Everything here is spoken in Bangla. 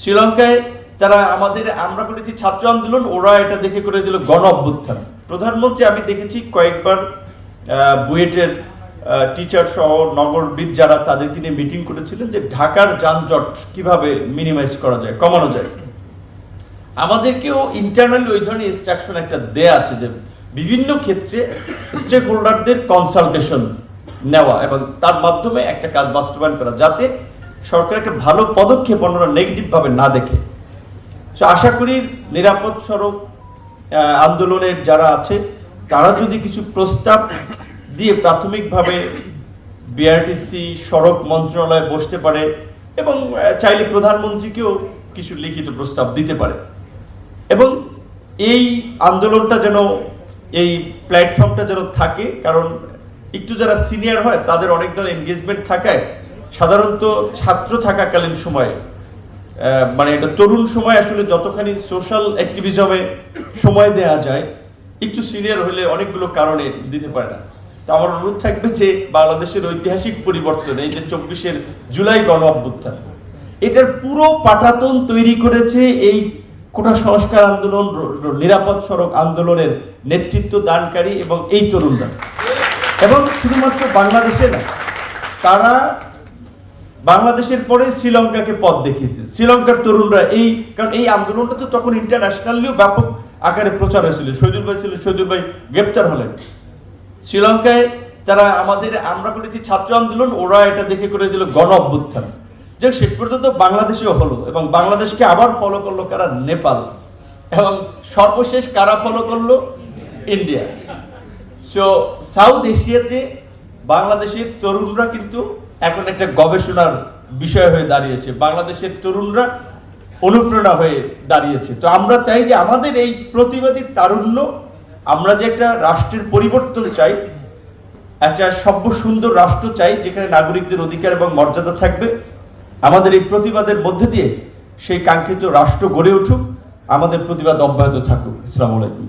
শ্রীলঙ্কায় তারা আমরা করেছি ছাত্র আন্দোলন, ওরা এটা দেখে করে দিল গণ অভ্যুত্থান। প্রধানমন্ত্রী আমি দেখেছি কয়েকবার বুয়েটের টিচার সহ নগরবিদ যারা তাদেরকে নিয়ে মিটিং করেছিলেন যে ঢাকার যানজট কিভাবে মিনিমাইজ করা যায়, কমানো যায়। আমাদেরকেও ইন্টারনালি ওই ধরনের ইনস্ট্রাকশন একটা দেয়া আছে যে বিভিন্ন ক্ষেত্রে স্টেক হোল্ডারদের কনসালটেশন নেওয়া এবং তার মাধ্যমে একটা কাজ বাস্তবায়ন করা, যাতে সরকার একটা ভালো পদক্ষেপ অন্যরা নেগেটিভভাবে না দেখে। তো আশা করি নিরাপদ সড়ক আন্দোলনের যারা আছে তারা যদি কিছু প্রস্তাব দিয়ে প্রাথমিকভাবে বিআরটিসি সড়ক মন্ত্রণালয়ে বসতে পারে এবং চাইলে প্রধানমন্ত্রীকেও কিছু লিখিত প্রস্তাব দিতে পারে, এবং এই আন্দোলনটা যেন, এই প্ল্যাটফর্মটা যেন থাকে। কারণ একটু যারা সিনিয়র হয় তাদের অনেক ধরনের এনগেজমেন্ট থাকায় সাধারণত ছাত্র থাকাকালীন সময়ে মানে এটা তরুণ সময় আসলে যতখানি সোশ্যাল অ্যাক্টিভিজমে সময় দেওয়া যায়, একটু সিনিয়র হলে অনেকগুলো কারণে দিতে পারে না। তো আমার অনুরোধ থাকবে যে বাংলাদেশের ঐতিহাসিক পরিবর্তন, এই যে 24শে জুলাই গণ অভ্যুত্থান, এটার পুরো পাটাতন তৈরি করেছে এই কোটা সংস্কার আন্দোলন, নিরাপদ সড়ক আন্দোলনের নেতৃত্ব দানকারী এবং এই তরুণরা। এবং শুধুমাত্র বাংলাদেশে না, তারা বাংলাদেশের পরে শ্রীলঙ্কাকে পথ দেখিয়েছে। শ্রীলঙ্কার তরুণরা কারণ এই আন্দোলনটা তো তখন ইন্টারন্যাশনালিও ব্যাপক আকারে প্রচার হয়েছিল। শহীদুল ভাই গ্রেপ্তার হলেন। শ্রীলঙ্কায় তারা আমরা করেছি ছাত্র আন্দোলন, ওরা এটা দেখে করে দিল গণ অভ্যুত্থান। যে শেষ পর্যন্ত বাংলাদেশেও হলো, এবং বাংলাদেশকে আবার ফলো করলো কারা? নেপাল, এবং সর্বশেষ কারা ফলো করলো? ইন্ডিয়া। সো সাউথ এশিয়াতে বাংলাদেশের তরুণরা কিন্তু এখন একটা গবেষণার বিষয় হয়ে দাঁড়িয়েছে, বাংলাদেশের তরুণরা অনুপ্রেরণা হয়ে দাঁড়িয়েছে। তো আমরা চাই যে আমাদের এই প্রতিবাদী তারুণ্য, আমরা যে একটা রাষ্ট্রের পরিবর্তন চাই, একটা সভ্য সুন্দর রাষ্ট্র চাই যেখানে নাগরিকদের অধিকার এবং মর্যাদা থাকবে, আমাদের এই প্রতিবাদের মধ্যে দিয়ে সেই কাঙ্ক্ষিত রাষ্ট্র গড়ে উঠুক। আমাদের প্রতিবাদ অব্যাহত থাকুক। আসসালামু আলাইকুম।